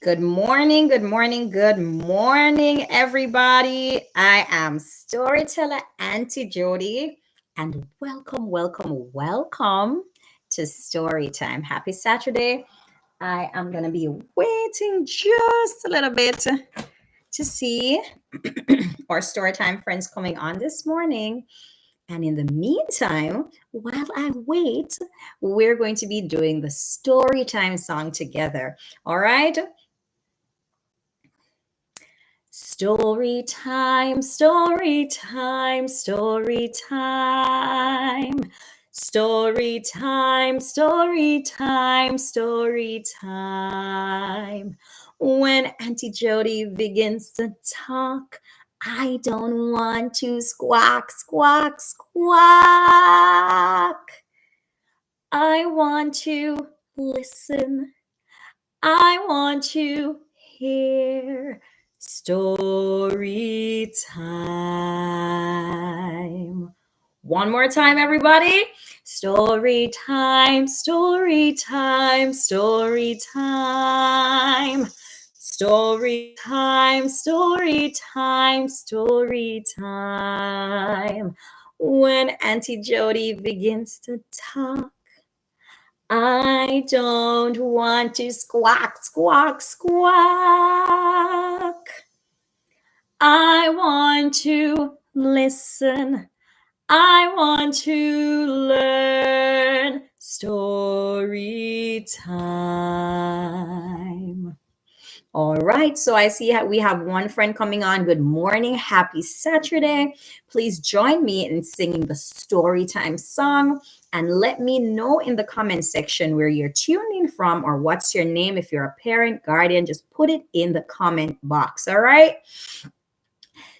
Good morning, good morning, good morning, everybody. I am storyteller Aunty Jodi, and welcome to Storytime. Happy Saturday. I am going to be waiting just a little bit to see our Storytime friends coming on this morning. And in the meantime, while I wait, we're going to be doing the Storytime song together. All right? Story time, story time, story time. Story time, story time, story time. When Auntie Jodi begins to talk, I don't want to squawk, squawk, squawk. I want to listen. I want to hear. Story time. One more time, everybody. Story time, story time, story time. Story time, story time, story time. When Auntie Jodi begins to talk, I don't want to squawk, squawk, squawk. I want to listen. I want to learn. Story time. All right, so I see we have one friend coming on. Good morning. Happy Saturday. Please join me in singing the Storytime song and let me know in the comment section where you're tuning from or what's your name. If you're a parent, guardian, just put it in the comment box. All right.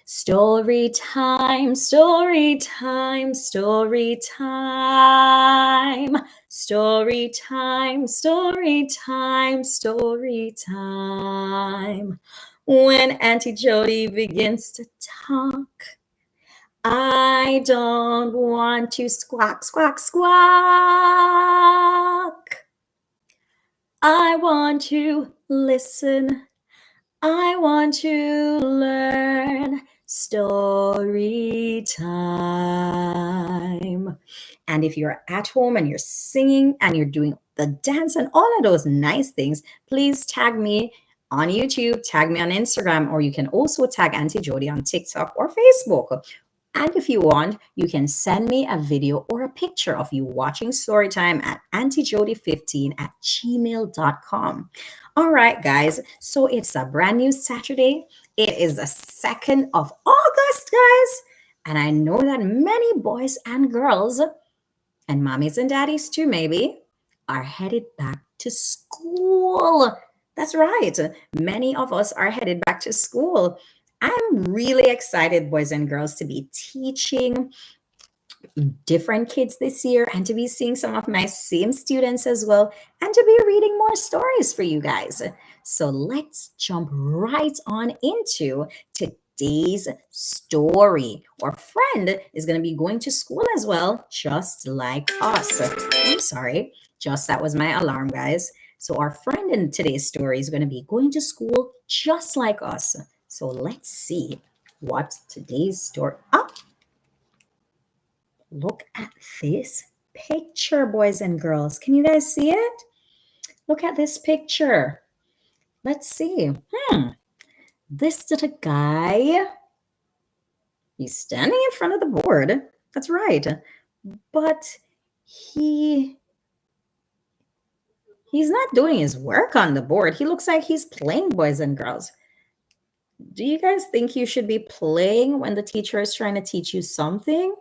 Story time, story time, story time. Story time, story time, story time. When Auntie Jodi begins to talk, I don't want to squawk, squawk, squawk. I want to listen. I want to learn. Story time. And if you're at home and you're singing and you're doing the dance and all of those nice things, please tag me on YouTube, tag me on Instagram, or you can also tag Auntie Jodi on TikTok or Facebook. And if you want, you can send me a video or a picture of you watching Storytime at auntiejodi15@gmail.com. All right, guys. So it's a brand new Saturday. It is the 2nd of August, guys. And I know that many boys and girls, and mommies and daddies too, maybe, are headed back to school. That's right. Many of us are headed back to school. I'm really excited, boys and girls, to be teaching different kids this year and to be seeing some of my same students as well and to be reading more stories for you guys. So let's jump right on into today's story. Our friend is going to be going to school as well, just like us. I'm sorry, just that was my alarm, guys. So our friend in today's story is going to be going to school just like us. So let's see what today's story. Look at this picture, boys and girls. Can you guys see it? Look at this picture. Let's see. This little guy, he's standing in front of the board. That's right. But he's not doing his work on the board. He looks like he's playing, boys and girls. Do you guys think you should be playing when the teacher is trying to teach you something?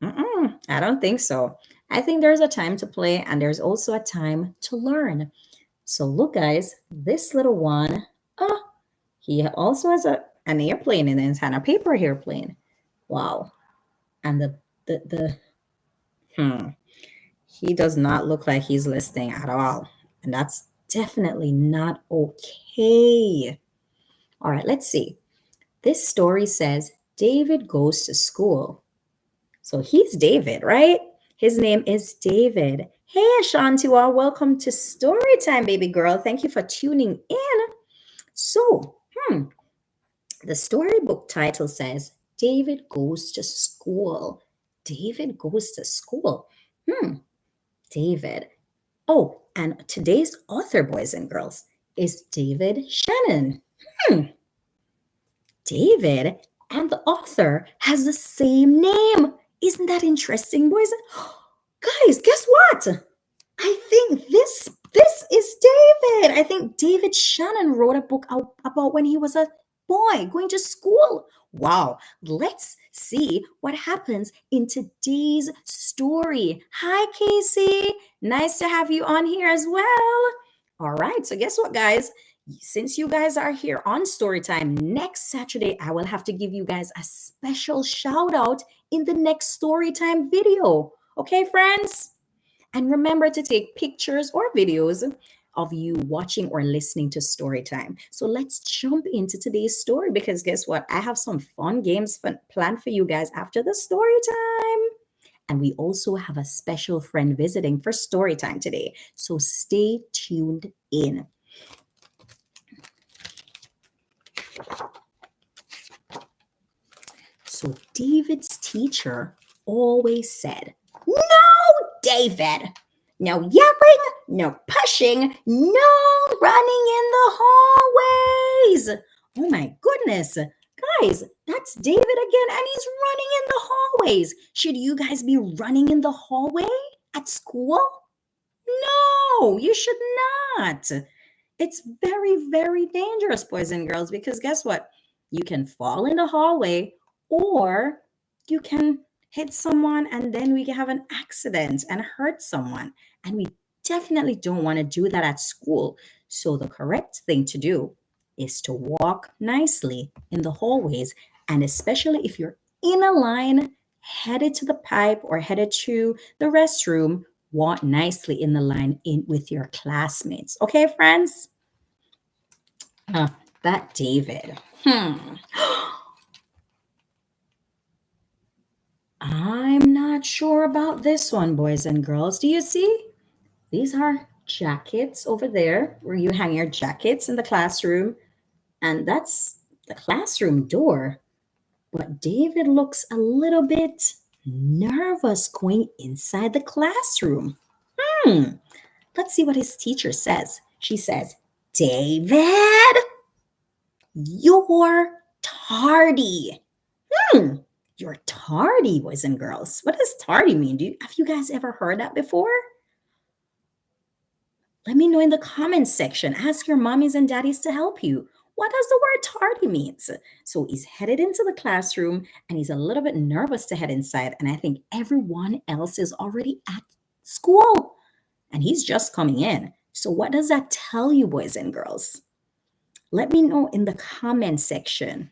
I don't think so. I think there's a time to play and there's also a time to learn. So look, guys, this little one, he also has an airplane in his hand, a paper airplane. Wow. And he does not look like he's listening at all. And that's definitely not okay. All right, let's see. This story says David goes to school. So he's David, right? His name is David. Hey, Ashanti, welcome to Storytime, baby girl. Thank you for tuning in. So, the storybook title says David Goes to School. David goes to school. Hmm, David. Oh, and today's author, boys and girls, is David Shanon. Hmm, David and the author has the same name. Isn't that interesting, boys? Guys, guess what? I think this is David. I think David Shannon wrote a book about when he was a boy going to school. Wow, let's see what happens in today's story. Hi, Casey. Nice to have you on here as well. All right, so guess what, guys? Since you guys are here on Storytime, next Saturday, I will have to give you guys a special shout out in the next Storytime video. Okay, friends? And remember to take pictures or videos of you watching or listening to Storytime. So let's jump into today's story because guess what? I have some fun games planned for you guys after the story time. And we also have a special friend visiting for story time today. So stay tuned in. So David's teacher always said, "No, David! No yelling, no pushing, no running in the hallways." Oh my goodness. Guys, that's David again, and he's running in the hallways. Should you guys be running in the hallway at school? No, you should not. It's very, very dangerous, boys and girls, because guess what? You can fall in the hallway or you can hit someone and then we can have an accident and hurt someone. And we definitely don't want to do that at school. So the correct thing to do is to walk nicely in the hallways. And especially if you're in a line headed to the pipe or headed to the restroom, walk nicely in the line in with your classmates. Okay, friends? Uh, that David. I'm not sure about this one, boys and girls. Do you see? These are jackets over there where you hang your jackets in the classroom, and that's the classroom door. But David looks a little bit nervous going inside the classroom. Hmm. Let's see what his teacher says. She says, "David, you're tardy." Hmm. You're tardy, boys and girls. What does tardy mean? Have you guys ever heard that before? Let me know in the comments section. Ask your mommies and daddies to help you. What does the word tardy means? So he's headed into the classroom and he's a little bit nervous to head inside. And I think everyone else is already at school and he's just coming in. So what does that tell you, boys and girls? Let me know in the comment section.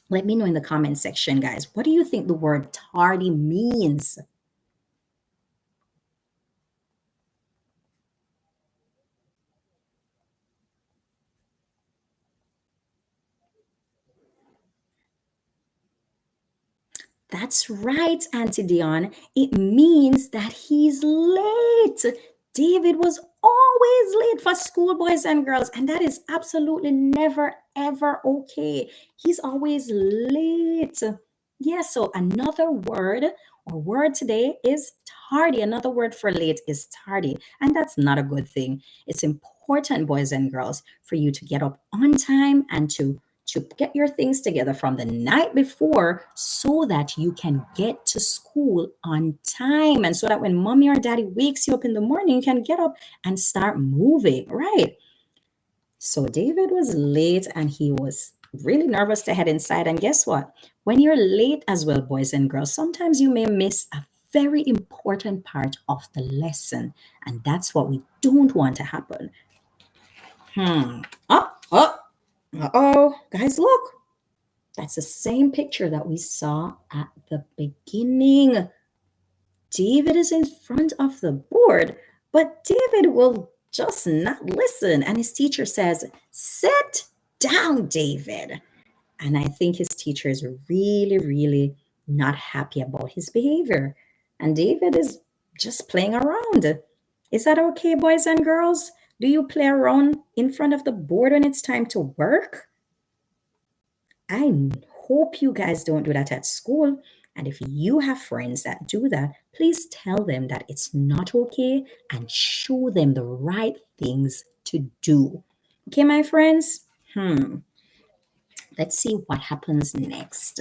Let me know in the comment section, guys. What do you think the word tardy means? That's right, Auntie Dion. It means that he's late. David was always late for school, boys and girls, and that is absolutely never, ever okay. He's always late. Yeah, so another word today is tardy. Another word for late is tardy, and that's not a good thing. It's important, boys and girls, for you to get up on time and to get your things together from the night before so that you can get to school on time and so that when mommy or daddy wakes you up in the morning you can get up and start moving, right? So David was late and he was really nervous to head inside, and guess what? When you're late as well, boys and girls, sometimes you may miss a very important part of the lesson, and that's what we don't want to happen. Hmm. Oh, uh-oh, guys, look. That's the same picture that we saw at the beginning. David is in front of the board, but David will just not listen. And his teacher says, "Sit down, David." And I think his teacher is really, really not happy about his behavior. And David is just playing around. Is that okay, boys and girls? Do you play around in front of the board when it's time to work? I hope you guys don't do that at school. And if you have friends that do that, please tell them that it's not okay and show them the right things to do. Okay, my friends? Let's see what happens next.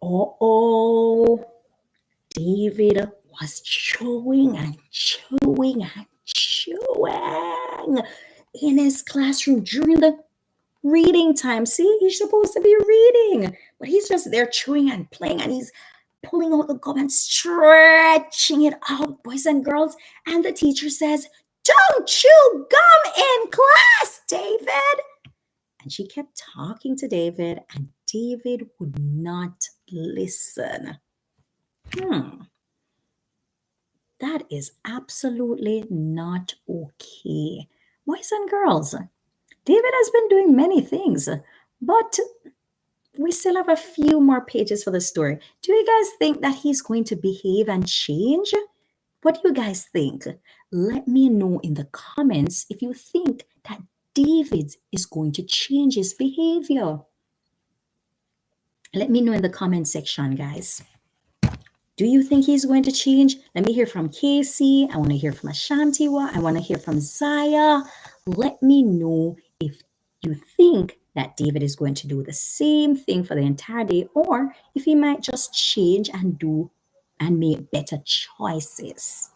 Oh, David was chewing and chewing and chewing in his classroom during the reading time. See, he's supposed to be reading, but he's just there chewing and playing, and he's pulling out the gum and stretching it out, boys and girls. And the teacher says, "Don't chew gum in class, David." And she kept talking to David, and David would not listen. That is absolutely not okay. Boys and girls, David has been doing many things, but we still have a few more pages for the story. Do you guys think that he's going to behave and change? What do you guys think? Let me know in the comments if you think that David is going to change his behavior. Let me know in the comment section, guys. Do you think he's going to change? Let me hear from Casey. I want to hear from Ashantiwa. I want to hear from Zaya. Let me know if you think that David is going to do the same thing for the entire day, or if he might just change and do and make better choices.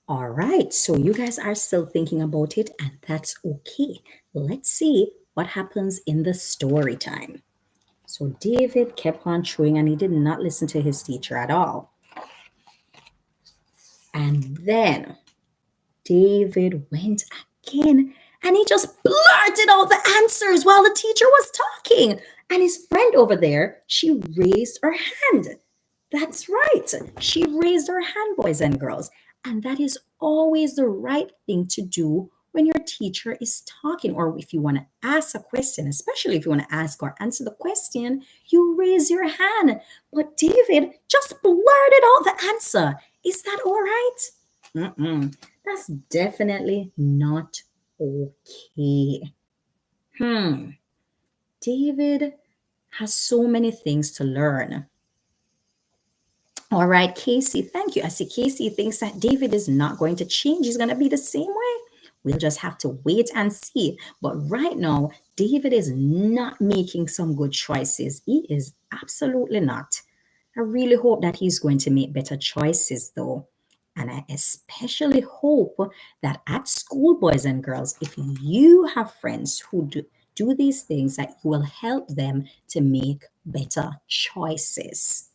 All right, so you guys are still thinking about it, and that's okay. Let's see what happens in the story time. So David kept on chewing and he did not listen to his teacher at all. And then David went again and he just blurted out the answers while the teacher was talking. And his friend over there, she raised her hand. That's right. She raised her hand, boys and girls. And that is always the right thing to do when your teacher is talking, or if you want to ask a question, especially if you want to ask or answer the question, you raise your hand. But David just blurted out the answer. Is that all right? That's definitely not okay. David has so many things to learn. All right, Casey, thank you. I see Casey thinks that David is not going to change. He's going to be the same way. We'll just have to wait and see. But right now, David is not making some good choices. He is absolutely not. I really hope that he's going to make better choices, though. And I especially hope that at school, boys and girls, if you have friends who do these things, that you will help them to make better choices.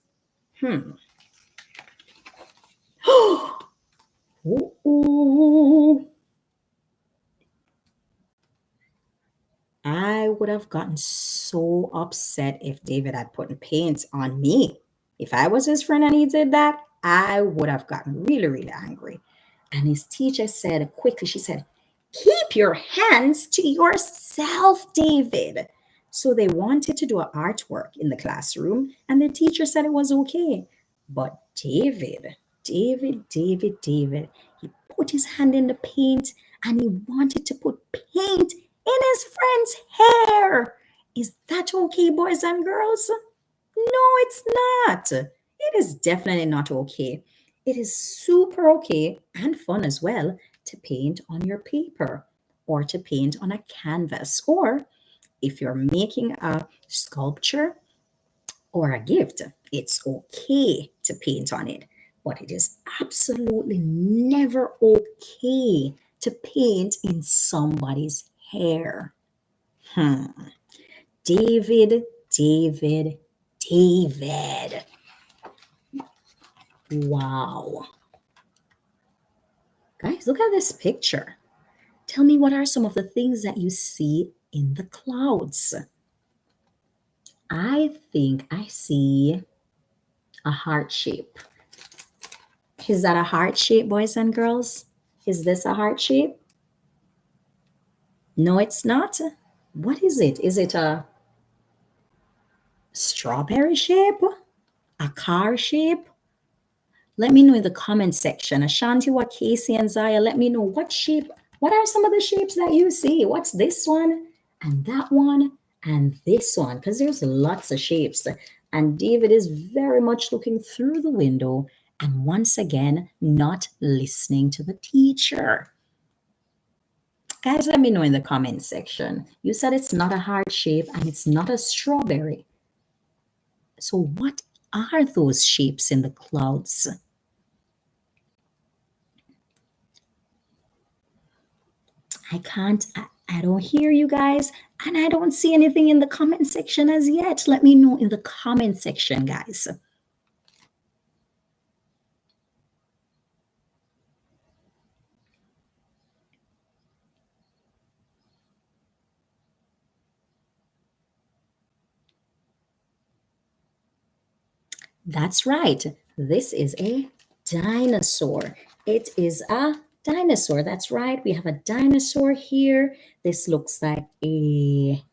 Ooh. I would have gotten so upset if David had put paint on me. If I was his friend and he did that, I would have gotten really, really angry. And his teacher said quickly, she said, "Keep your hands to yourself, David." So they wanted to do an artwork in the classroom, and the teacher said it was okay. But David, he put his hand in the paint and he wanted to put paint in his friend's hair. Is that okay, boys and girls? No, it's not. It is definitely not okay. It is super okay and fun as well to paint on your paper or to paint on a canvas, or if you're making a sculpture or a gift, it's okay to paint on it. But it is absolutely never okay to paint in somebody's hair. Hmm. David, David, David. Wow. Guys, look at this picture. Tell me, what are some of the things that you see in the clouds? I think I see a heart shape. Is that a heart shape, boys and girls? Is this a heart shape? No, it's not. What is it? Is it a strawberry shape? A car shape? Let me know in the comment section. Ashanti, what Casey and Zaya, let me know what shape, what are some of the shapes that you see? What's this one and that one and this one? Because there's lots of shapes. And David is very much looking through the window and once again not listening to the teacher. Guys, let me know in the comment section. You said it's not a heart shape and it's not a strawberry. So, what are those shapes in the clouds? I don't hear you guys, and I don't see anything in the comment section as yet. Let me know in the comment section, guys. That's right. This is a dinosaur. It is a dinosaur. That's right. We have a dinosaur here. This looks like a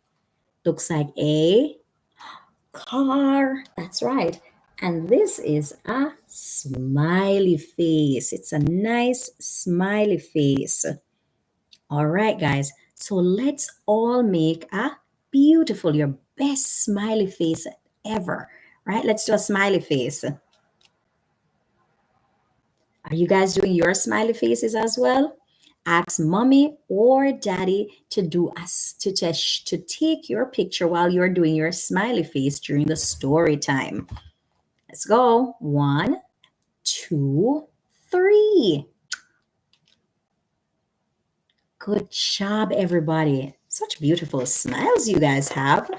car. That's right. And this is a smiley face. It's a nice smiley face. All right, guys. So let's all make a beautiful, your best smiley face ever. Right? Let's do a smiley face. Are you guys doing your smiley faces as well? Ask mommy or daddy to do us to take your picture while you're doing your smiley face during the story time. Let's go. 1, 2, 3. Good job, everybody. Such beautiful smiles you guys have.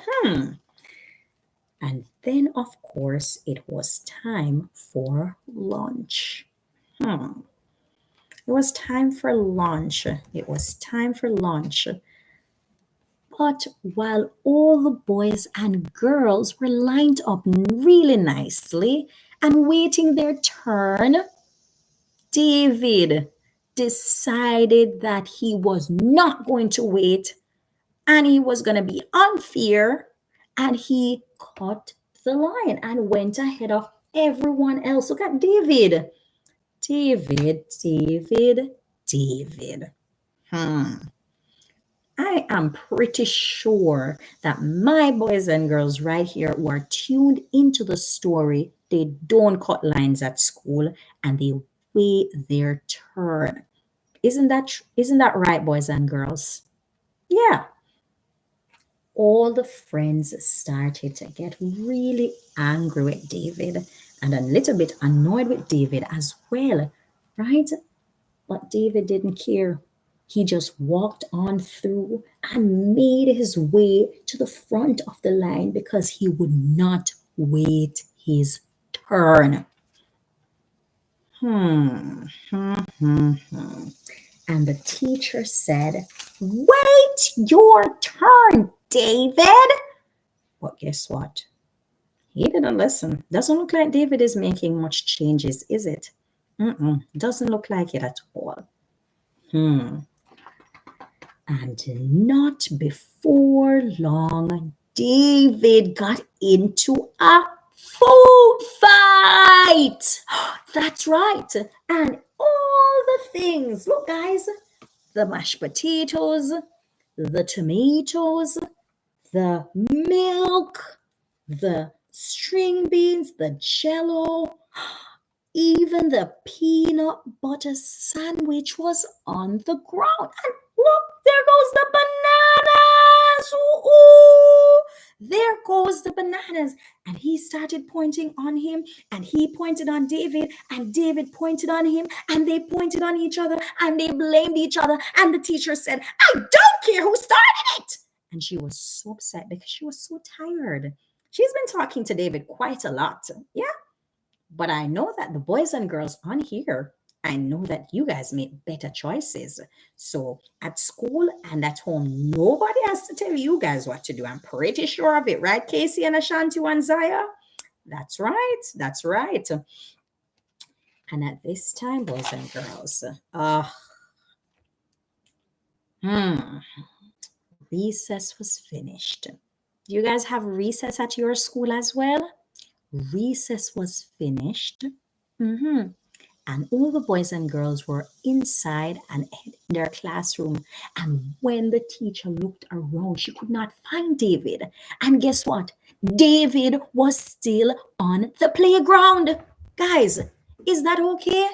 And then, of course, it was time for lunch. It was time for lunch. It was time for lunch. But while all the boys and girls were lined up really nicely and waiting their turn, David decided that he was not going to wait and he was going to be unfair and he cut the line and went ahead of everyone else. Look at David. David. Hmm. I am pretty sure that my boys and girls right here who are tuned into the story, they don't cut lines at school and they wait their turn. Isn't that right, boys and girls? Yeah. All the friends started to get really angry with David and a little bit annoyed with David as well, right? But David didn't care. He just walked on through and made his way to the front of the line because he would not wait his turn. Hmm, hmm, hmm, hmm. And the teacher said, "Wait your turn, David." But guess what? He didn't listen. Doesn't look like David is making much changes, is it? Doesn't look like it at all. Hmm. And not before long, David got into a food fight. That's right. And all the things. Look, guys, the mashed potatoes, the tomatoes, the milk, the string beans, the jello, even the peanut butter sandwich was on the ground. And look, there goes the bananas. Ooh, ooh. There goes the bananas. And he started pointing on him, and he pointed on David, and David pointed on him, and they pointed on each other, and they blamed each other. And the teacher said, "I don't care who started it." And she was so upset because she was so tired. She's been talking to David quite a lot. Yeah, but I know that the boys and girls on here I know that you guys make better choices. So at school and at home, nobody has to tell you guys what to do. I'm pretty sure of it, right, Casey and Ashanti and Zaya? That's right. That's right. And at this time, boys and girls, hmm, recess was finished. Do you guys have recess at your school as well? Recess was finished. Mhm. And all the boys and girls were inside and in their classroom. And when the teacher looked around, she could not find David. And guess what? David was still on the playground. Guys, is that okay?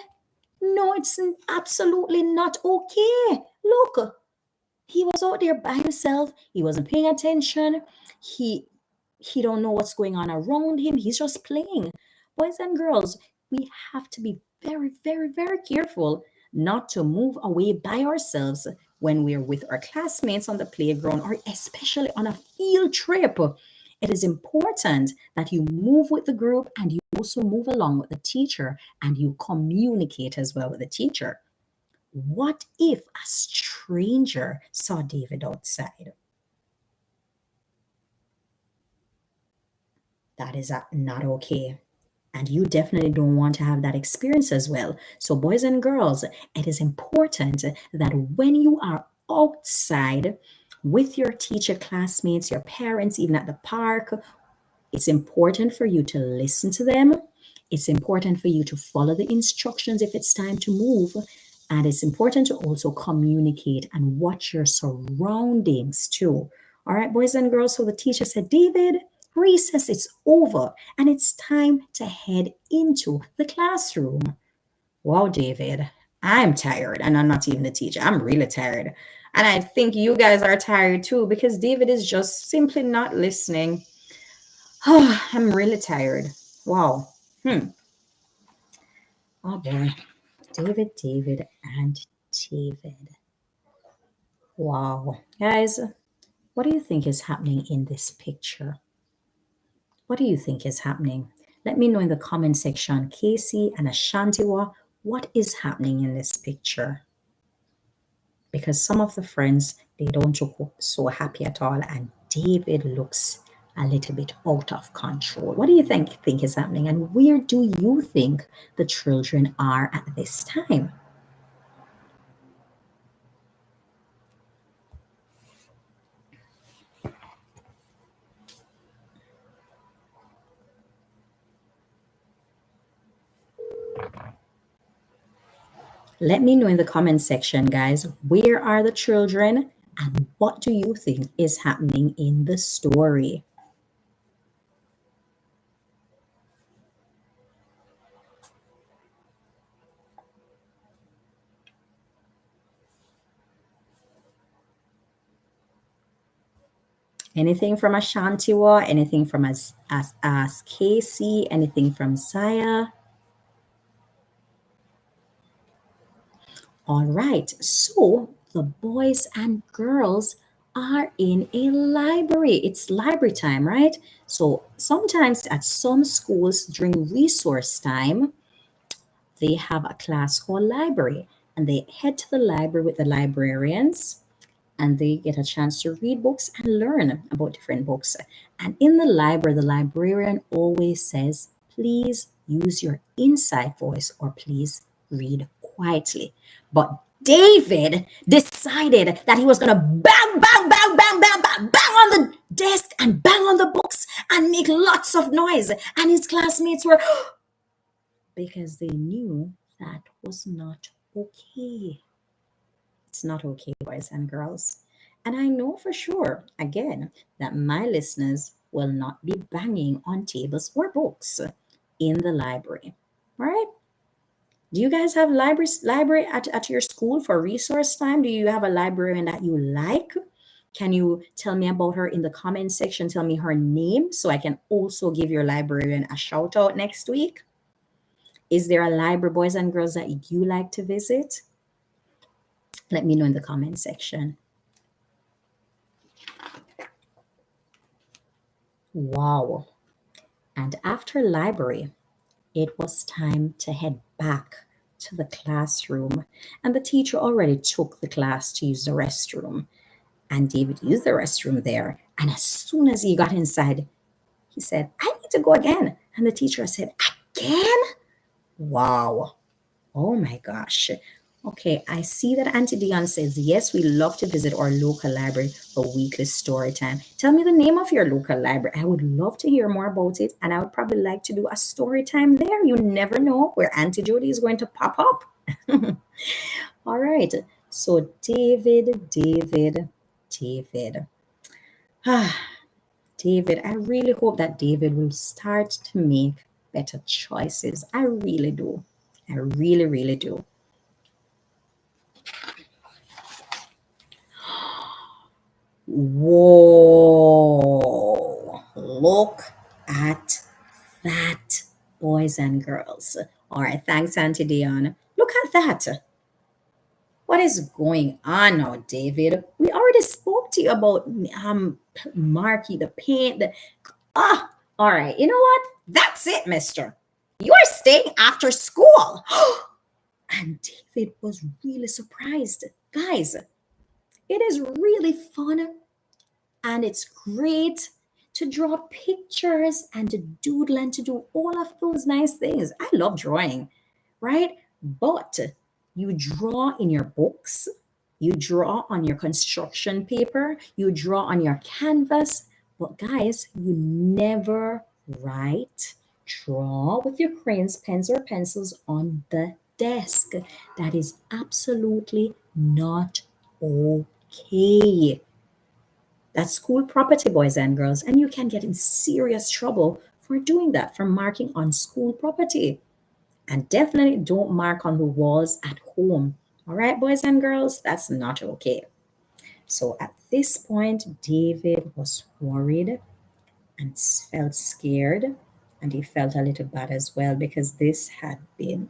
No, it's absolutely not okay. Look, he was out there by himself. He wasn't paying attention. He he don't know what's going on around him. He's just playing. Boys and girls, we have to be very, very, very careful not to move away by ourselves when we're with our classmates on the playground or especially on a field trip. It is important that you move with the group and you also move along with the teacher and you communicate as well with the teacher. What if a stranger saw David outside? That is not okay. And you definitely don't want to have that experience as well. So, boys and girls, it is important that when you are outside with your teacher, classmates, your parents, even at the park, it's important for you to listen to them. It's important for you to follow the instructions if it's time to move. And it's important to also communicate and watch your surroundings too. All right, boys and girls. So the teacher said, David, recess is over and it's time to head into the classroom. Wow, David, I'm tired and I'm not even the teacher. I'm really tired. And I think you guys are tired too because David is just simply not listening. I'm really tired. Wow. Hmm. Oh boy. David, and David. Wow. Guys, what do you think is happening in this picture? What do you think is happening? Let me know in the comment section, Casey and Ashantiwa, what is happening in this picture? Because some of the friends, they don't look so happy at all, and David looks a little bit out of control. What do you think is happening, and where do you think the children are at this time? Let me know in the comment section, guys. Where are the children, and what do you think is happening in the story? Anything from Ashantiwa? Anything from as Casey? Anything from Zaya? All right, so the boys and girls are in a library. It's library time, right? So sometimes at some schools during resource time, they have a class called library and they head to the library with the librarians and they get a chance to read books and learn about different books. And in the library, the librarian always says, please use your inside voice or please read quietly. But David decided that he was going to bang, bang, bang, bang, bang, bang, bang on the desk and bang on the books and make lots of noise. And his classmates were, because they knew that was not okay. It's not okay, boys and girls. And I know for sure, again, that my listeners will not be banging on tables or books in the library. All right? Do you guys have library at your school for resource time? Do you have a librarian that you like? Can you tell me about her in the comment section? Tell me her name so I can also give your librarian a shout out next week. Is there a library, boys and girls, that you like to visit? Let me know in the comment section. Wow. And after library, it was time to head back to the classroom, and the teacher already took the class to use the restroom. And David used the restroom there. And as soon as he got inside, he said, I need to go again. And the teacher said, again? Wow. Oh my gosh. Okay, I see that Auntie Dion says, yes, we love to visit our local library for weekly story time. Tell me the name of your local library. I would love to hear more about it. And I would probably like to do a story time there. You never know where Auntie Jodi is going to pop up. All right. So, David. Ah, David, I really hope that David will start to make better choices. I really do. I really, really do. Whoa, look at that, boys and girls. All right, thanks, Auntie Dion. Look at that. What is going on now, David? We already spoke to you about Marky, the paint. All right. You know what? That's it, mister. You're staying after school. And David was really surprised. Guys, it is really fun and it's great to draw pictures and to doodle and to do all of those nice things. I love drawing, right? But you draw in your books, you draw on your construction paper, you draw on your canvas, but guys, you never write, draw with your crayons, pens, or pencils on the desk. That is absolutely not okay. That's school property, boys and girls, and you can get in serious trouble for doing that, for marking on school property. And definitely don't mark on the walls at home. All right, boys and girls, that's not okay. So at this point, David was worried and felt scared, and he felt a little bad as well because this had been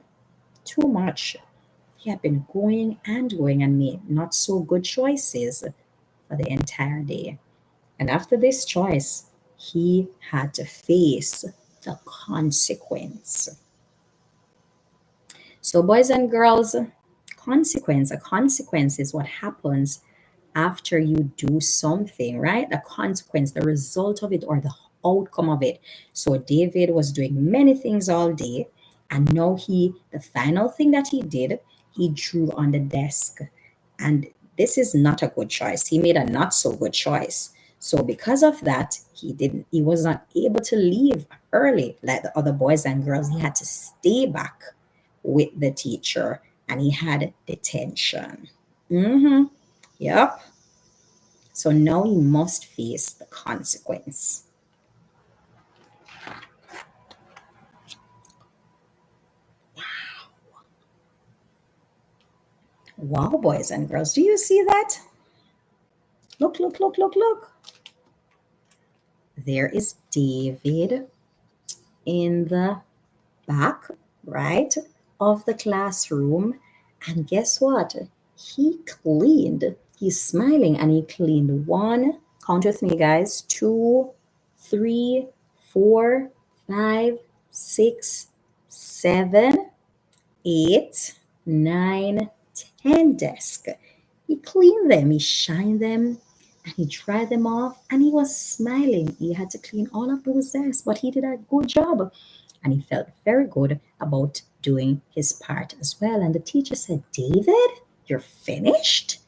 too much. He had been going and made not so good choices for the entire day. And after this choice, he had to face the consequence. So, boys and girls, a consequence is what happens after you do something, right? The consequence, the result of it, or the outcome of it. So, David was doing many things all day, and now the final thing that he did, he drew on the desk. And this is not a good choice. He made a not so good choice. So because of that, he was not able to leave early like the other boys and girls. He had to stay back with the teacher and he had detention. Mm-hmm. Yep. So now he must face the consequence. Wow, boys and girls, do you see that? Look. There is David in the back, right, of the classroom. And guess what? He's smiling and he cleaned one, count with me, guys, two, three, four, five, six, seven, eight, nine, 10 desks. He cleaned them, he shined them, and he dried them off, and he was smiling. He had to clean all of those desks, but he did a good job. And he felt very good about doing his part as well. And the teacher said, David, you're finished?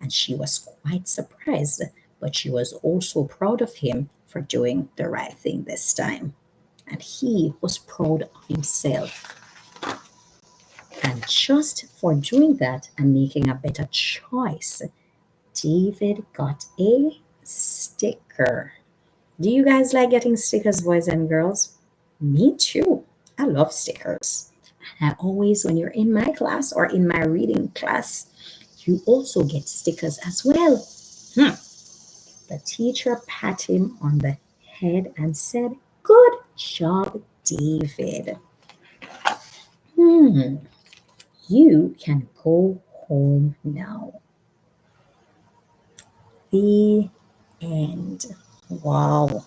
And she was quite surprised, but she was also proud of him for doing the right thing this time. And he was proud of himself. And just for doing that and making a better choice, David got a sticker. Do you guys like getting stickers, boys and girls? Me too. I love stickers. And I always, when you're in my class or in my reading class, you also get stickers as well. The teacher pat him on the head and said, good job, David. You can go home now. The end. Wow.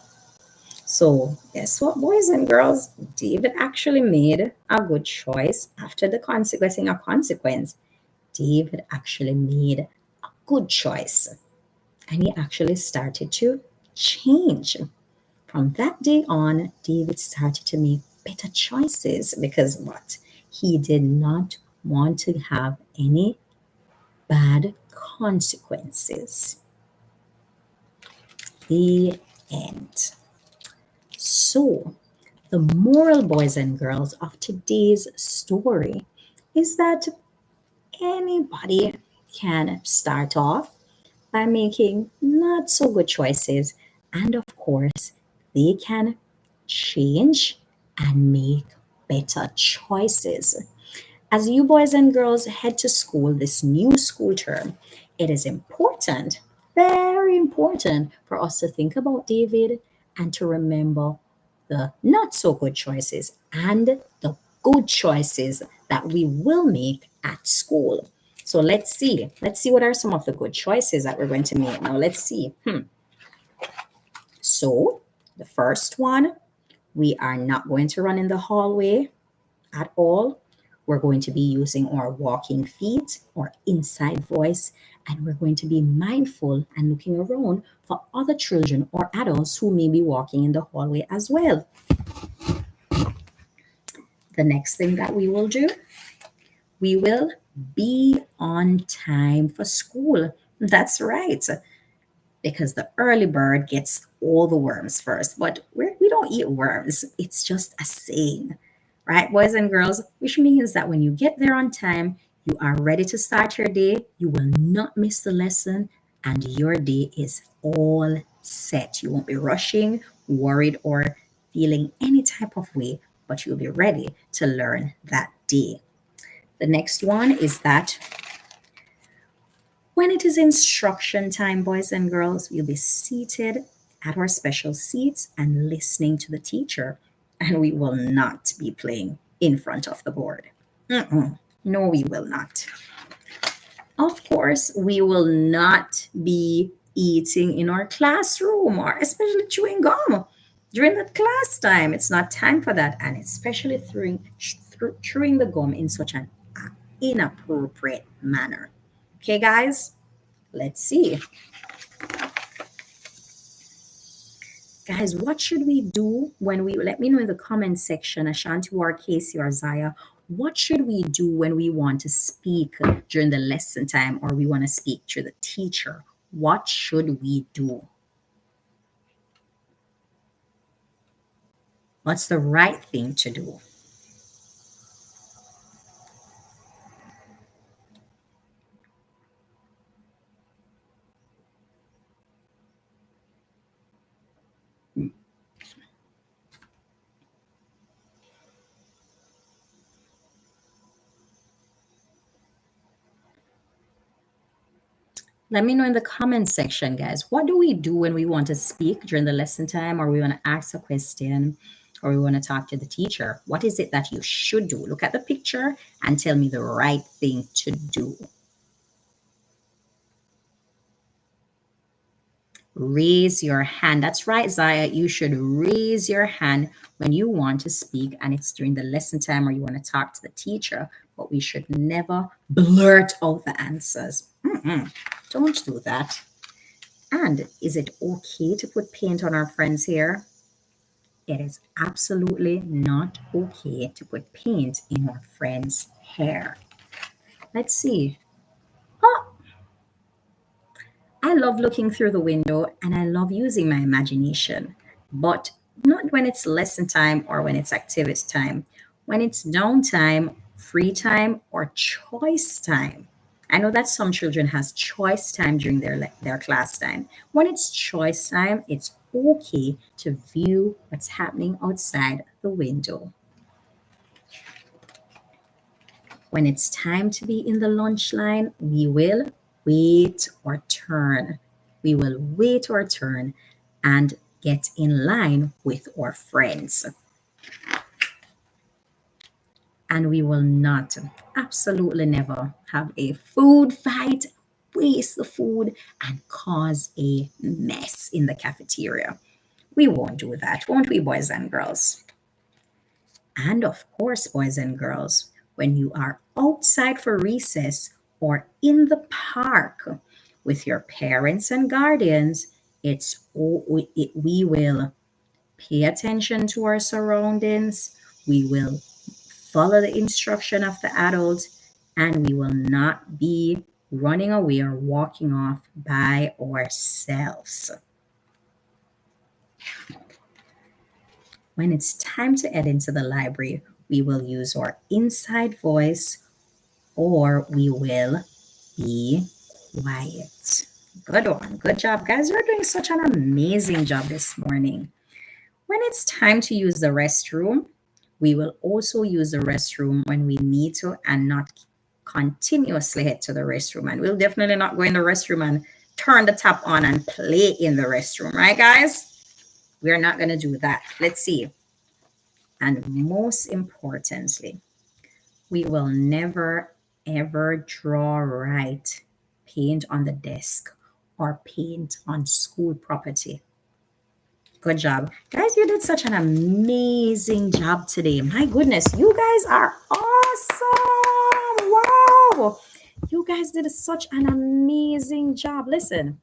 So, guess what, boys and girls? David actually made a good choice after the getting a consequence. David actually made a good choice and he actually started to change. From that day on, David started to make better choices because what? He did not want to have any bad consequences. The end. So, the moral, boys and girls, of today's story is that anybody can start off by making not so good choices, and of course, they can change and make better choices. As you boys and girls head to school this new school term, it is important, very important, for us to think about David and to remember the not so good choices and the good choices that we will make at school. So let's see. Let's see what are some of the good choices that we're going to make. Now let's see. So the first one, we are not going to run in the hallway at all. We're going to be using our walking feet or inside voice, and we're going to be mindful and looking around for other children or adults who may be walking in the hallway as well. The next thing that we will do, we will be on time for school. That's right, because the early bird gets all the worms first. But we don't eat worms. It's just a saying, right, boys and girls? Which means that when you get there on time, you are ready to start your day. You will not miss the lesson, and your day is all set. You won't be rushing, worried, or feeling any type of way, but you'll be ready to learn that day. The next one is that when it is instruction time, boys and girls, we'll be seated at our special seats and listening to the teacher, and we will not be playing in front of the board. No, we will not. Of course, we will not be eating in our classroom or especially chewing gum during that class time. It's not time for that, and especially chewing the gum in such an inappropriate manner. Okay, guys? Let's see. Guys, what should we do when we let me know in the comment section, Ashanti or Casey or Zaya, what should we do when we want to speak during the lesson time or we want to speak to the teacher? What should we do? What's the right thing to do? Let me know in the comment section, guys. What do we do when we want to speak during the lesson time or we want to ask a question or we want to talk to the teacher? What is it that you should do? Look at the picture and tell me the right thing to do. Raise your hand. That's right, Zaya. You should raise your hand when you want to speak and it's during the lesson time or you want to talk to the teacher, but we should never blurt out the answers. Don't do that. And is it okay to put paint on our friend's hair? It is absolutely not okay to put paint in our friend's hair. Let's see. Oh, I love looking through the window and I love using my imagination, but not when it's lesson time or when it's activity time. When it's downtime, free time, or choice time. I know that some children has choice time during their class time. When it's choice time, it's okay to view what's happening outside the window. When it's time to be in the lunch line, we will wait our turn. We will wait our turn and get in line with our friends. And we will not, absolutely never, have a food fight, waste the food, and cause a mess in the cafeteria. We won't do that, won't we, boys and girls? And of course, boys and girls, when you are outside for recess or in the park with your parents and guardians, we will pay attention to our surroundings. We will follow the instruction of the adults, and we will not be running away or walking off by ourselves. When it's time to head into the library, we will use our inside voice or we will be quiet. Good one. Good job, guys. You're doing such an amazing job this morning. When it's time to use the restroom, we will also use the restroom when we need to and not continuously head to the restroom. And we'll definitely not go in the restroom and turn the tap on and play in the restroom, right, guys? We're not going to do that. Let's see. And most importantly, we will never ever draw right paint on the desk or paint on school property. Good job. Guys, you did such an amazing job today. My goodness, you guys are awesome. Wow. You guys did such an amazing job. Listen,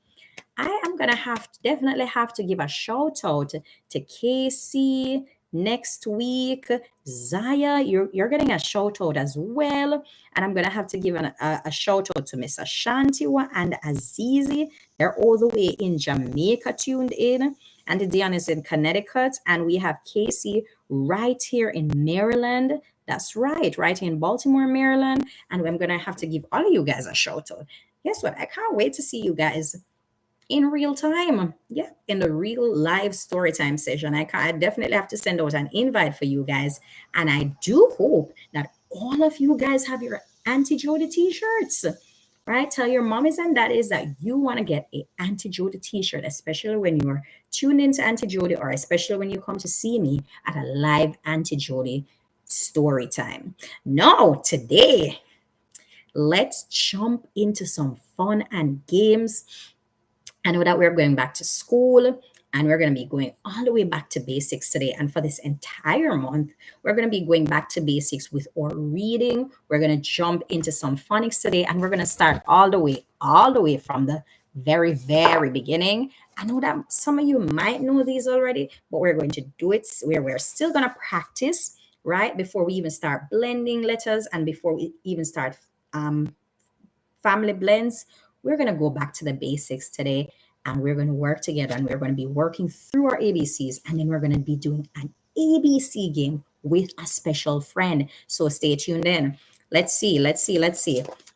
I am gonna definitely have to give a shout out to Casey next week. Zaya, you're getting a shout out as well. And I'm gonna have to give a shout out to Miss Ashantiwa and Azizi. They're all the way in Jamaica tuned in. And Dion is in Connecticut. And we have Casey right here in Maryland. That's right here in Baltimore, Maryland. And I'm gonna have to give all of you guys a shout out. Guess what? I can't wait to see you guys in real time. Yeah, in the real live story time session. I definitely have to send out an invite for you guys. And I do hope that all of you guys have your Aunty Jodi t-shirts. Right? Tell your mommies and daddies that you want to get a Aunty Jodi t-shirt, especially when you're tuned into Aunty Jodi or especially when you come to see me at a live Aunty Jodi story time. Now, today, let's jump into some fun and games. I know that we're going back to school and we're going to be going all the way back to basics today. And for this entire month, we're going to be going back to basics with our reading. We're going to jump into some phonics today and we're going to start all the way from the very, very beginning. I know that some of you might know these already, but we're going to do it where we're still going to practice, right? Before we even start blending letters and before we even start family blends, we're going to go back to the basics today and we're going to work together and we're going to be working through our ABCs and then we're going to be doing an ABC game with a special friend. So stay tuned in. Let's see.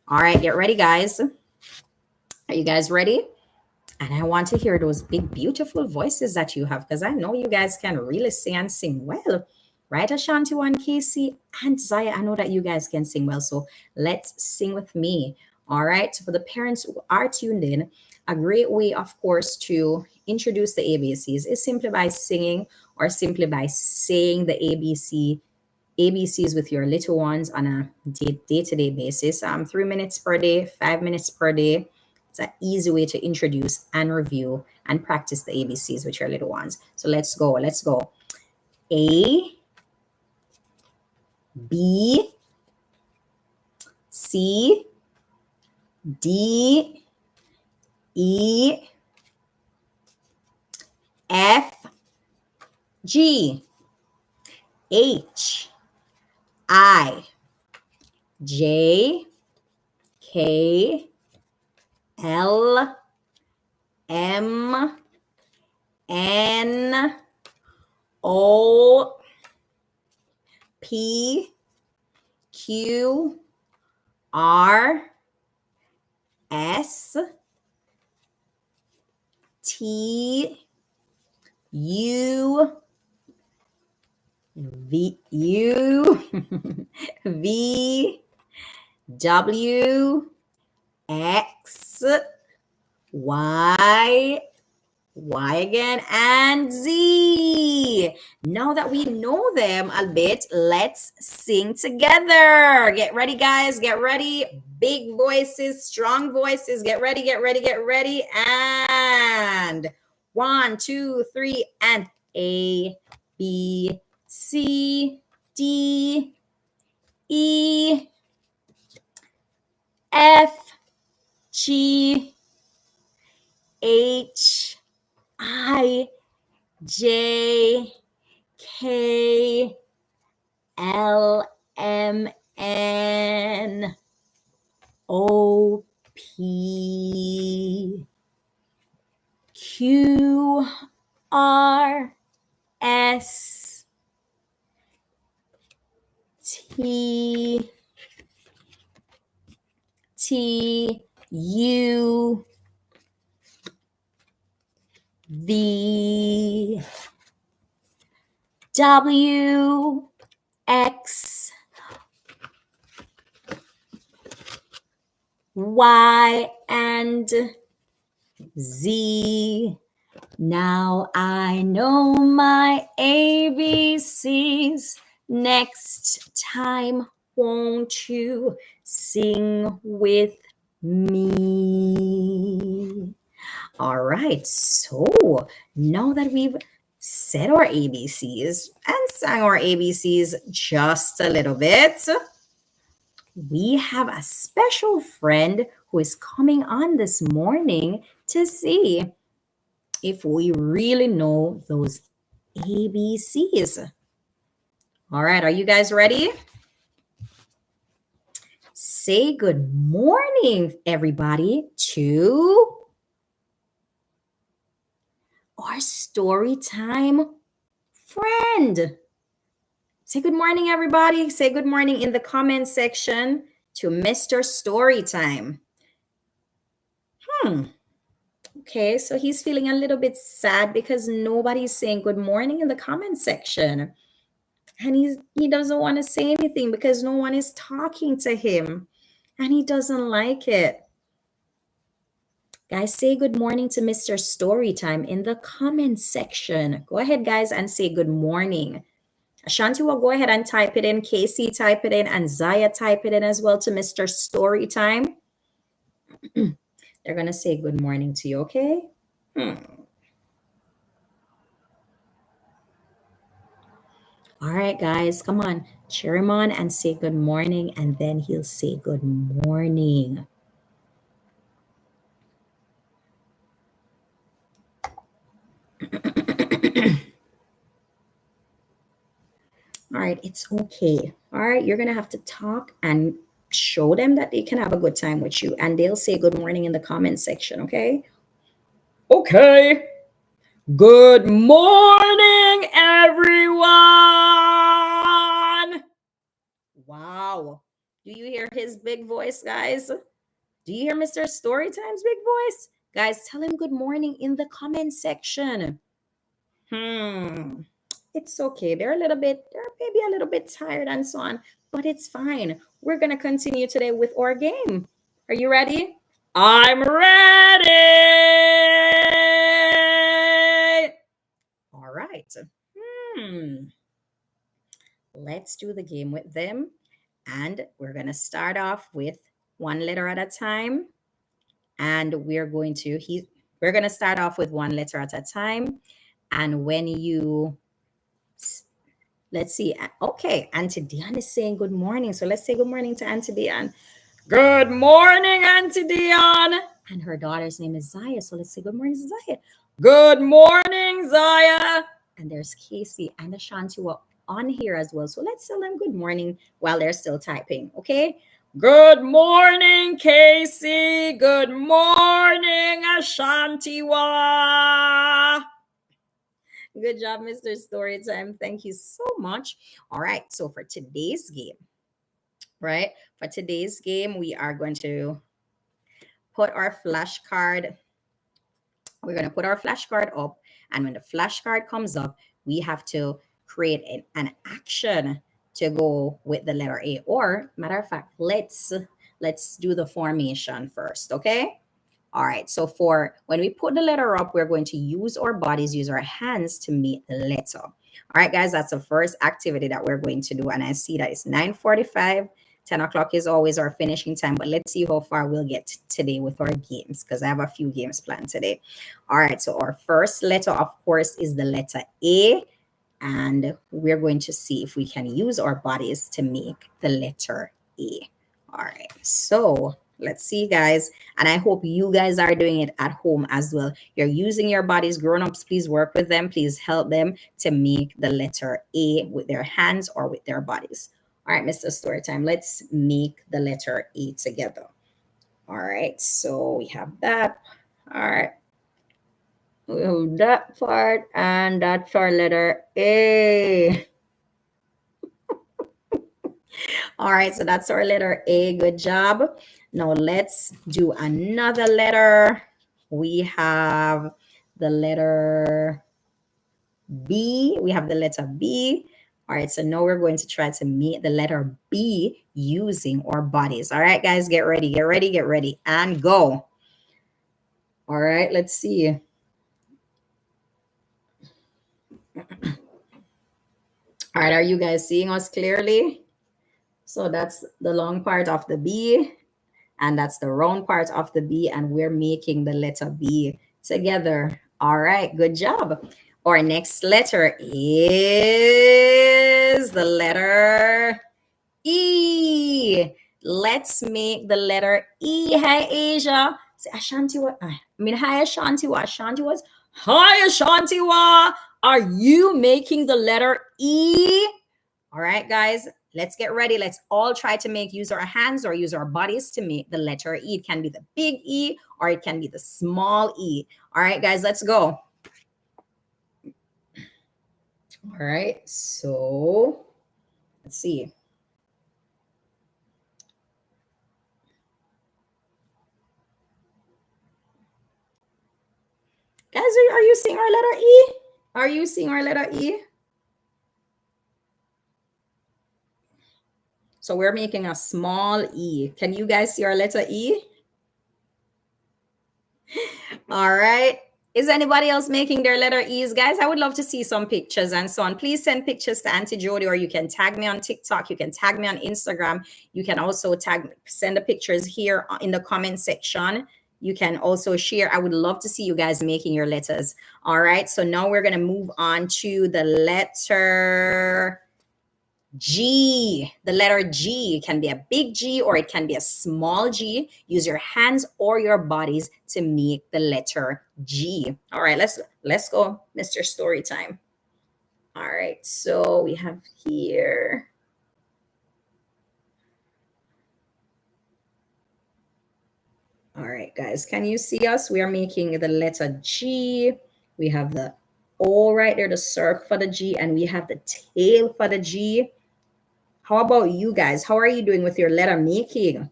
All right, get ready, guys. Are you guys ready? And I want to hear those big, beautiful voices that you have because I know you guys can really sing and sing well. Right, Ashanti, One, Casey, and Zaya? I know that you guys can sing well. So let's sing with me. All right. So for the parents who are tuned in, a great way, of course, to introduce the ABCs is simply by singing or simply by saying the ABCs with your little ones on a day-to-day basis. 3 minutes per day, 5 minutes per day. It's an easy way to introduce and review and practice the ABCs with your little ones. So let's go. A, B, C, D, E, F, G, H, I, J, K, L, M, N, O, P, Q, R, S, T, U, V, W, X, Y again, and Z. Now that we know them a bit, let's sing together. Get ready, guys. Get ready. Big voices, strong voices. Get ready. And 1, 2, 3, and A, B, C, D, E, F, G, H, I, J, K, L, M, N, O, P, Q, R, S, T, T, U, V, W, X, Y, and Z. Now I know my ABCs. Next time, won't you sing with me? All right, so now that we've said our ABCs and sang our ABCs just a little bit, we have a special friend who is coming on this morning to see if we really know those ABCs. All right, are you guys ready? Say good morning, everybody, to our story time friend. Say good morning, everybody. Say good morning in the comment section to Mr. Storytime. Okay, so he's feeling a little bit sad because nobody's saying good morning in the comment section. And he doesn't want to say anything because no one is talking to him. And he doesn't like it. Guys, say good morning to Mr. Storytime in the comment section. Go ahead, guys, and say good morning. Ashanti will go ahead and type it in. Casey, type it in. And Zaya, type it in as well to Mr. Storytime. They're going to say good morning to you, okay? All right, guys, come on. Cheer him on and say good morning, and then he'll say good morning. All right, it's okay. All right, you're going to have to talk and show them that they can have a good time with you, and they'll say good morning in the comment section, okay? Okay. Good morning, everyone. Wow. Do you hear his big voice, guys? Do you hear Mr. Storytime's big voice? Guys, tell him good morning in the comment section. It's okay. They're maybe a little bit tired and so on, but it's fine. We're going to continue today with our game. Are you ready? I'm ready. All right. Let's do the game with them. And we're going to start off with one letter at a time. And we're going to start off with one letter at a time. And when you, let's see, okay, Auntie Dion is saying good morning. So let's say good morning to Auntie Dion. Good morning, Auntie Dion. And her daughter's name is Zaya. So let's say good morning, Zaya. Good morning, Zaya. And there's Casey and Ashanti were on here as well. So let's tell them good morning while they're still typing, okay? Good morning, Casey. Good morning, Ashantiwa. Good job, Mr. Storytime. Thank you so much. All right, so for today's game, we are going to put our flashcard. We're going to put our flashcard up, and when the flashcard comes up, we have to create an action to go with the letter A. Or, matter of fact, let's do the formation first, okay? All right, so for when we put the letter up, we're going to use our bodies, use our hands to meet the letter. All right, guys, that's the first activity that we're going to do. And I see that it's 9:45. 10 o'clock is always our finishing time, but let's see how far we'll get today with our games because I have a few games planned today. All right, so our first letter, of course, is the letter A. And we're going to see if we can use our bodies to make the letter A. All right, so let's see, guys. And I hope you guys are doing it at home as well. You're using your bodies. Grown-ups, please work with them. Please help them to make the letter A with their hands or with their bodies. All right, Mr. Storytime, let's make the letter A together. All right, so we have that. All right, we have that part, and that's our letter A. All right, so that's our letter A. Good job. Now let's do another letter. We have the letter B. We have the letter B. All right, so now we're going to try to make the letter B using our bodies. All right, guys, get ready, get ready, get ready, and go. All right, let's see. All right, are you guys seeing us clearly? So that's the long part of the B, and that's the round part of the B, and we're making the letter B together. All right, good job. Our next letter is the letter E. Let's make the letter E. Hi, Asia. Say, Ashanti, what? I mean, hi, Ashanti, what? Ashanti was. Hi, Ashanti, what? Are you making the letter E? All right, guys, let's get ready. Let's all try to use our hands or use our bodies to make the letter E. It can be the big E or it can be the small E. All right, guys, let's go. All right, so let's see. Guys, are you seeing our letter E? Are you seeing our letter E? So we're making a small E. Can you guys see our letter E? All right. Is anybody else making their letter E's, guys? I would love to see some pictures and so on. Please send pictures to Aunty Jodi, or you can tag me on TikTok. You can tag me on Instagram. You can also send the pictures here in the comment section. You can also share. I would love to see you guys making your letters. All right. So now we're going to move on to the letter G. The letter G can be a big G or it can be a small G. Use your hands or your bodies to make the letter G. All right, let's go, Mr. Storytime. All right, so we have here. All right, guys, can you see us? We are making the letter G. We have the O right there, the circle for the G, and we have the tail for the G. How about you guys? How are you doing with your letter making?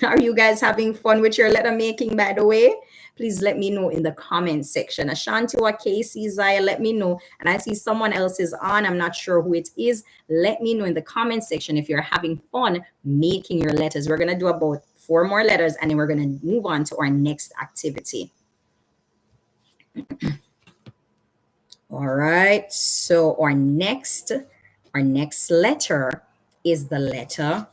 Are you guys having fun with your letter making, by the way? Please let me know in the comment section. Ashanti or Casey, Zaya, let me know. And I see someone else is on. I'm not sure who it is. Let me know in the comment section if you're having fun making your letters. We're going to do about 4 more letters, and then we're going to move on to our next activity. All right. So our next letter is the letter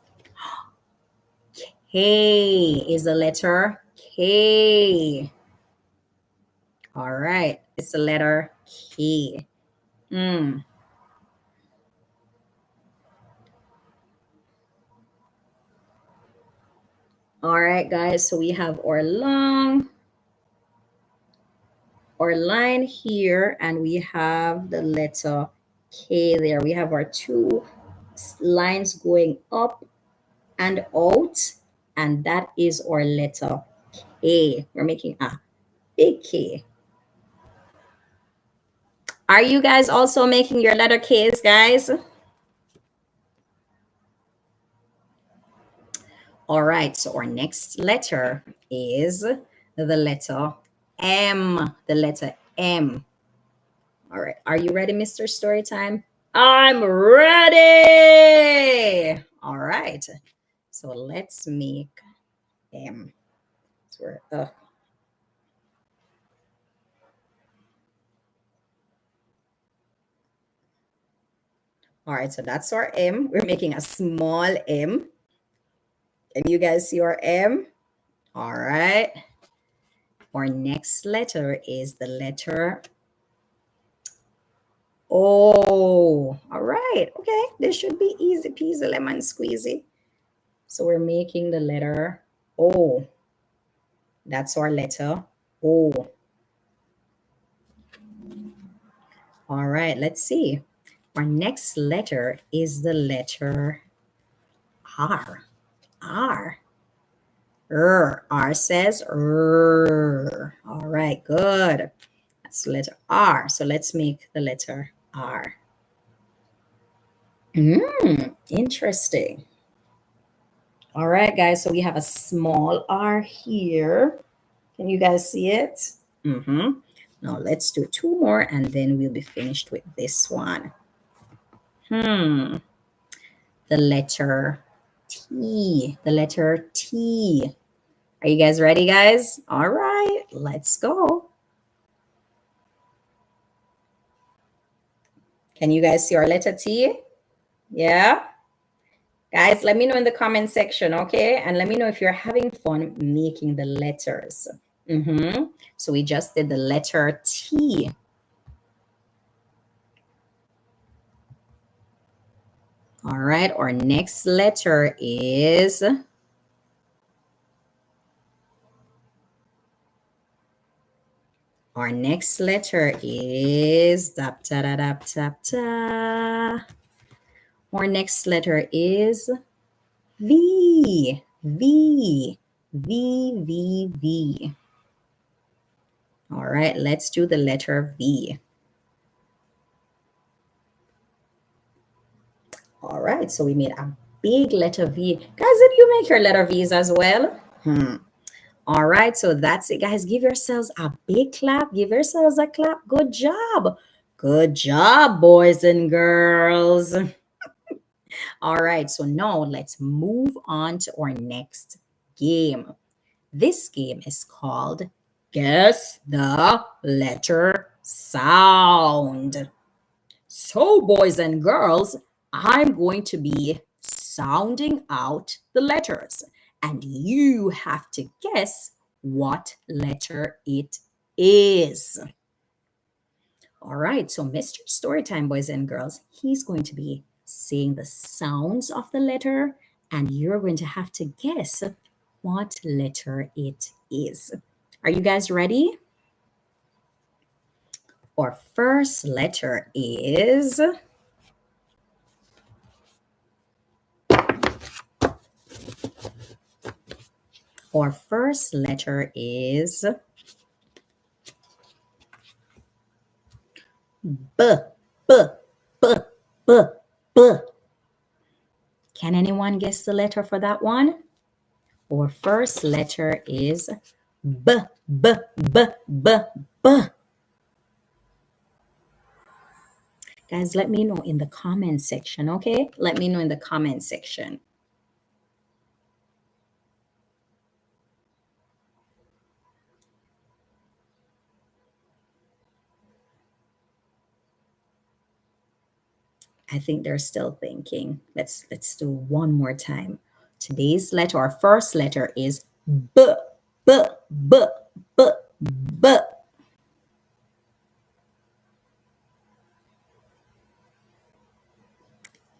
K. Is the letter K. All right. It's the letter K. All right, guys. So we have our line here, and we have the letter K there. We have our 2 lines going up and out, and that is our letter K. We're making a big K. Are you guys also making your letter K's, guys? All right, so our next letter is the letter M. The letter M. All right, are you ready, Mr. Storytime? I'm ready. All right, so let's make M. So all right, so that's our M. We're making a small M. Can you guys see our M? All right. Our next letter is the letter Oh, all right. Okay, this should be easy peasy lemon squeezy. So we're making the letter O. That's our letter O. All right, let's see. Our next letter is the letter R. R. R says R. All right, good. That's the letter R. So let's make the letter R. Interesting. All right, guys. So we have a small R here. Can you guys see it? Now let's do two more and then we'll be finished with this one. The letter T. The letter T. Are you guys ready, guys? All right, let's go. Can you guys see our letter T? Yeah? Guys, let me know in the comment section, okay? And let me know if you're having fun making the letters. So we just did the letter T. All right, our next letter is Our next letter is dap da da dap tap ta. Our next letter is V. V. V. V. V. All right, let's do the letter V. All right, so we made a big letter V. Guys, did you make your letter V's as well? All right, so that's it, guys. Give yourselves a big clap. Give yourselves a clap. Good job. Good job, boys and girls. All right, so now let's move on to our next game. This game is called Guess the Letter Sound. So, boys and girls, I'm going to be sounding out the letters, and you have to guess what letter it is. All right, so Mr. Storytime, boys and girls, he's going to be saying the sounds of the letter, and you're going to have to guess what letter it is. Are you guys ready? Our first letter is Our first letter is B, B, B, B, B. Can anyone guess the letter for that one? Our first letter is B, B, B, B, B. Guys, let me know in the comment section, okay? Let me know in the comment section. I think they're still thinking. Let's do one more time. Today's letter, our first letter is B, B, B, B, B.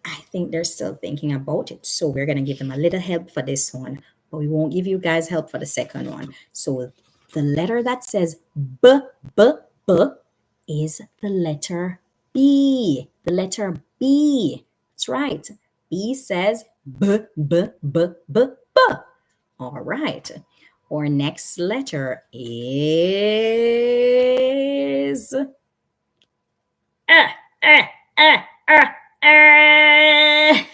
I think they're still thinking about it. So we're going to give them a little help for this one, but we won't give you guys help for the second one. So the letter that says B, B, B is the letter B. The letter B. That's right. B says B, B, B, B, B. All right. Our next letter is eh, eh, eh, eh, eh.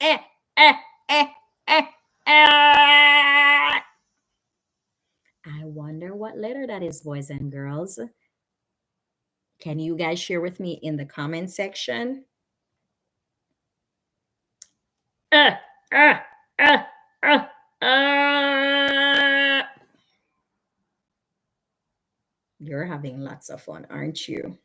Eh, eh, eh, eh, eh. I wonder what letter that is, boys and girls. Can you guys share with me in the comment section? Uh, uh, uh, uh, uh. You're having lots of fun, aren't you?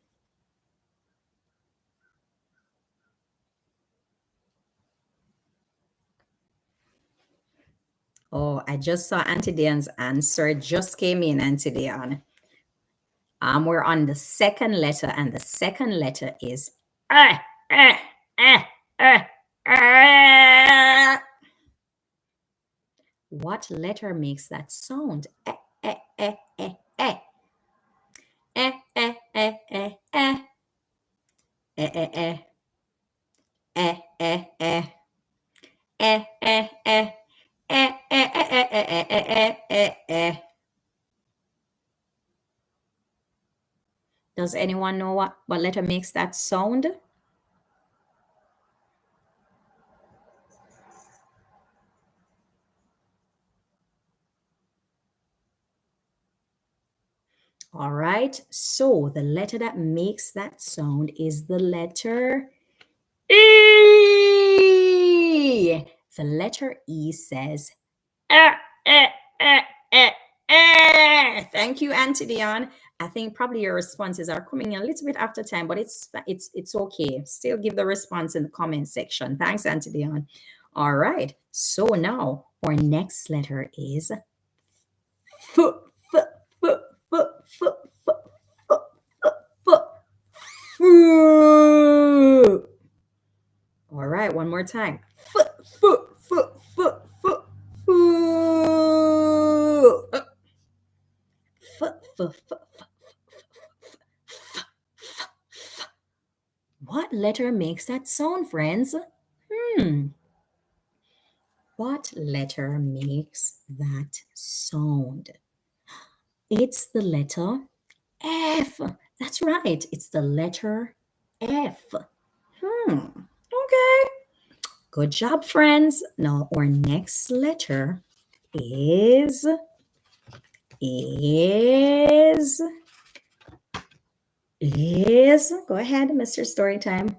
Oh, I just saw Aunty Diane's answer. Just came in, Aunty Diane. We're on the second letter, and the second letter is eh, eh, eh, eh, eh. What letter makes that sound? Eh, eh, eh, eh, eh. Eh, eh, eh, eh, eh. Eh, eh, eh. Eh, eh, eh. Eh, eh, eh. Eh, eh, eh, eh, eh, eh, eh, eh, eh. Does anyone know what letter makes that sound? All right. So the letter that makes that sound is the letter E. The letter E says eh, eh, eh, eh, eh. Thank you, Auntie Dion. I think probably your responses are coming in a little bit after time, but it's okay. Still give the response in the comment section. Thanks, Auntie Dion. All right. So now our next letter is F. F, F, F, F, F, F, F. Foo. All right, one more time. F, F, F, F, F, foo. F, F, F, F. What letter makes that sound, friends? What letter makes that sound? It's the letter F. That's right. It's the letter F. Okay. Good job, friends. Now our next letter is is go ahead, Mr. Storytime.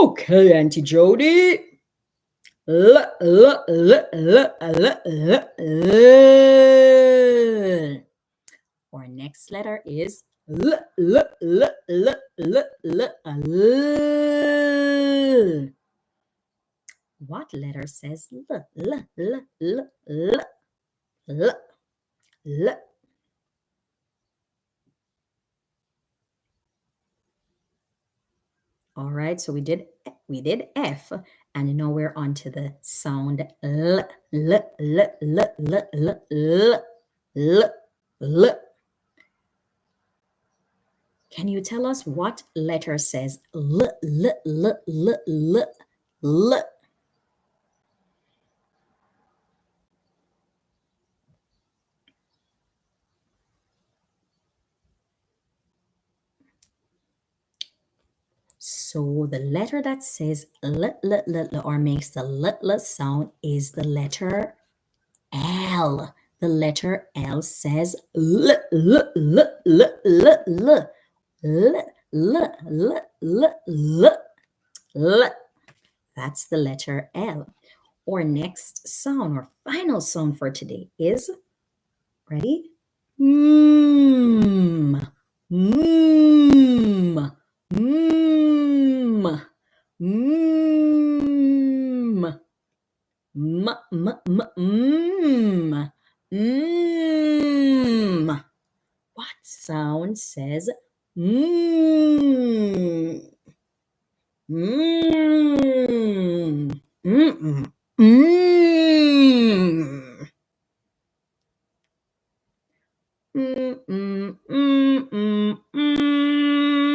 Okay, Auntie Jodi. L, l, l, l, l, l, l. Our next letter is L, L, L, L, L, L, L. What letter says L, L, L, L, L, L, L? All right, so we did F, and now we're on to the sound L, L, L, L, L, L, L, L, L. Can you tell us what letter says L, L, L, L, L, L? So the letter that says L, L, L, L, or makes the L, L sound is the letter L. The letter L says L, L, L, L, L, L. L, L, L, L, L, L. That's the letter L. Our next sound, or final sound for today is, ready? Mmm. Mmm. Mmm. Mmm. Mmm. Mmm. What sound says mmm? Mmm. Mmm. Mmm. Mm, mm, mm, mm, mm.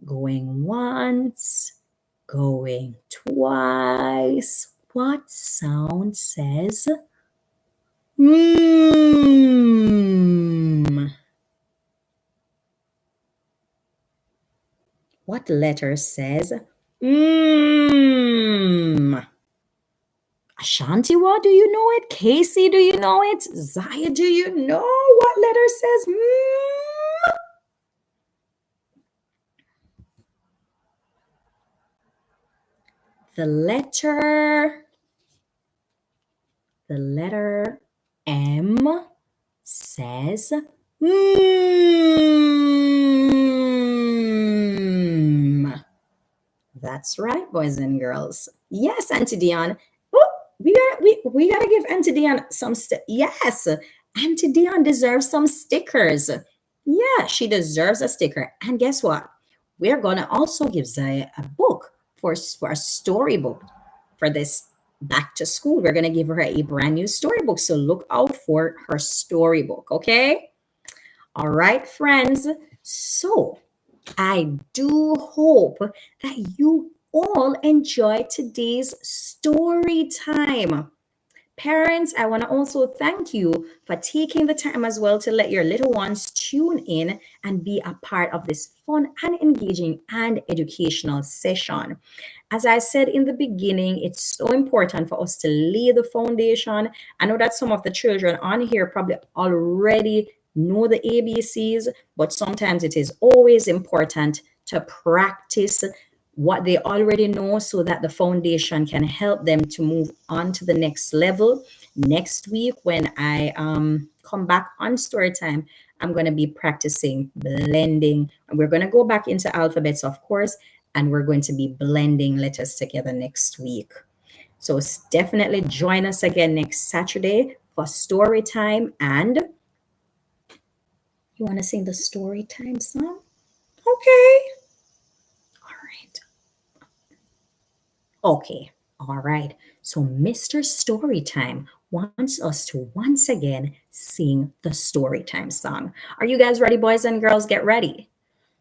Going once, going twice. What sound says mmm? What letter says mmm? Ashantiwa, do you know it? Casey, do you know it? Zaya, do you know what letter says mmm? The letter M says mmm. That's right, boys and girls. Yes, Auntie Dion. Whoop. we gotta give Auntie Dion some yes. Auntie Dion deserves some stickers. Yeah, she deserves a sticker. And guess what? We're gonna also give Zaya a book for a storybook for this back to school. We're gonna give her a brand new storybook. So look out for her storybook, okay? All right, friends. So I do hope that you all enjoy today's story time. Parents, I want to also thank you for taking the time as well to let your little ones tune in and be a part of this fun and engaging and educational session. As I said in the beginning, it's so important for us to lay the foundation. I know that some of the children on here probably already know the ABCs, but sometimes it is always important to practice what they already know so that the foundation can help them to move on to the next level. Next week, when I come back on story time, I'm going to be practicing blending. And we're going to go back into alphabets, of course, and we're going to be blending letters together next week. So definitely join us again next Saturday for story time. And you want to sing the story time song? Okay. All right. Okay, all right. So Mr. Storytime wants us to once again sing the Storytime song. Are you guys ready, boys and girls? Get ready.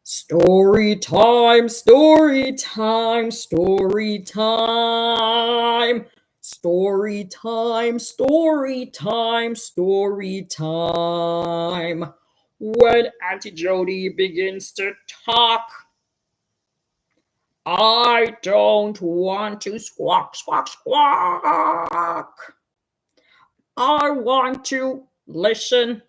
Story time, story time, story time. Story time, story time, story time. When Auntie Jodi begins to talk, I don't want to squawk, squawk, squawk. I want to listen.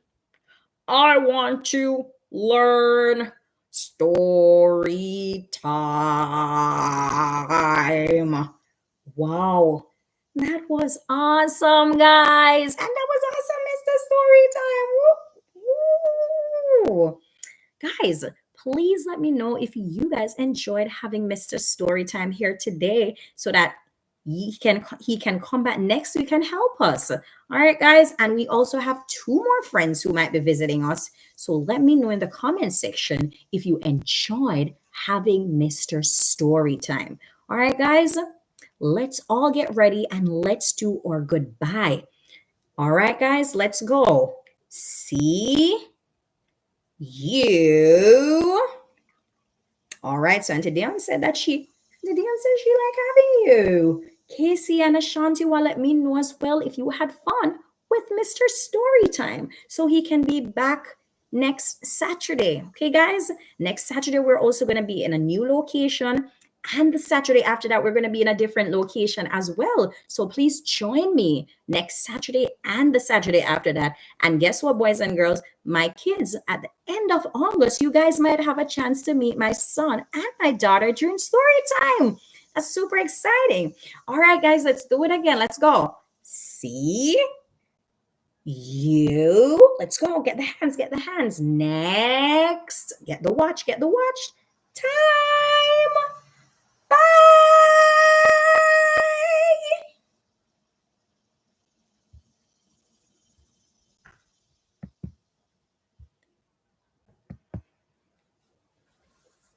I want to learn. Story time. Wow. That was awesome, guys. And that was awesome, Mr. Storytime. Woo! Woo. Guys, please let me know if you guys enjoyed having Mr. Storytime here today so that he can come back next week and help us. All right, guys. And we also have two more friends who might be visiting us. So let me know in the comment section if you enjoyed having Mr. Storytime. All right, guys. Let's all get ready and let's do our goodbye. All right, guys, let's go. See you. All right, so Auntie Dion said that Auntie Dion said she like having you. Casey and Ashanti will let me know as well if you had fun with Mr. Storytime so he can be back next Saturday. Okay, guys? Next Saturday, we're also going to be in a new location. And the Saturday after that, we're going to be in a different location as well. So please join me next Saturday and the Saturday after that. And guess what, boys and girls? My kids, at the end of August, you guys might have a chance to meet my son and my daughter during story time. That's super exciting. All right, guys, let's do it again. Let's go. See you. Let's go. Get the hands, get the hands. Next. Get the watch, get the watch. Time.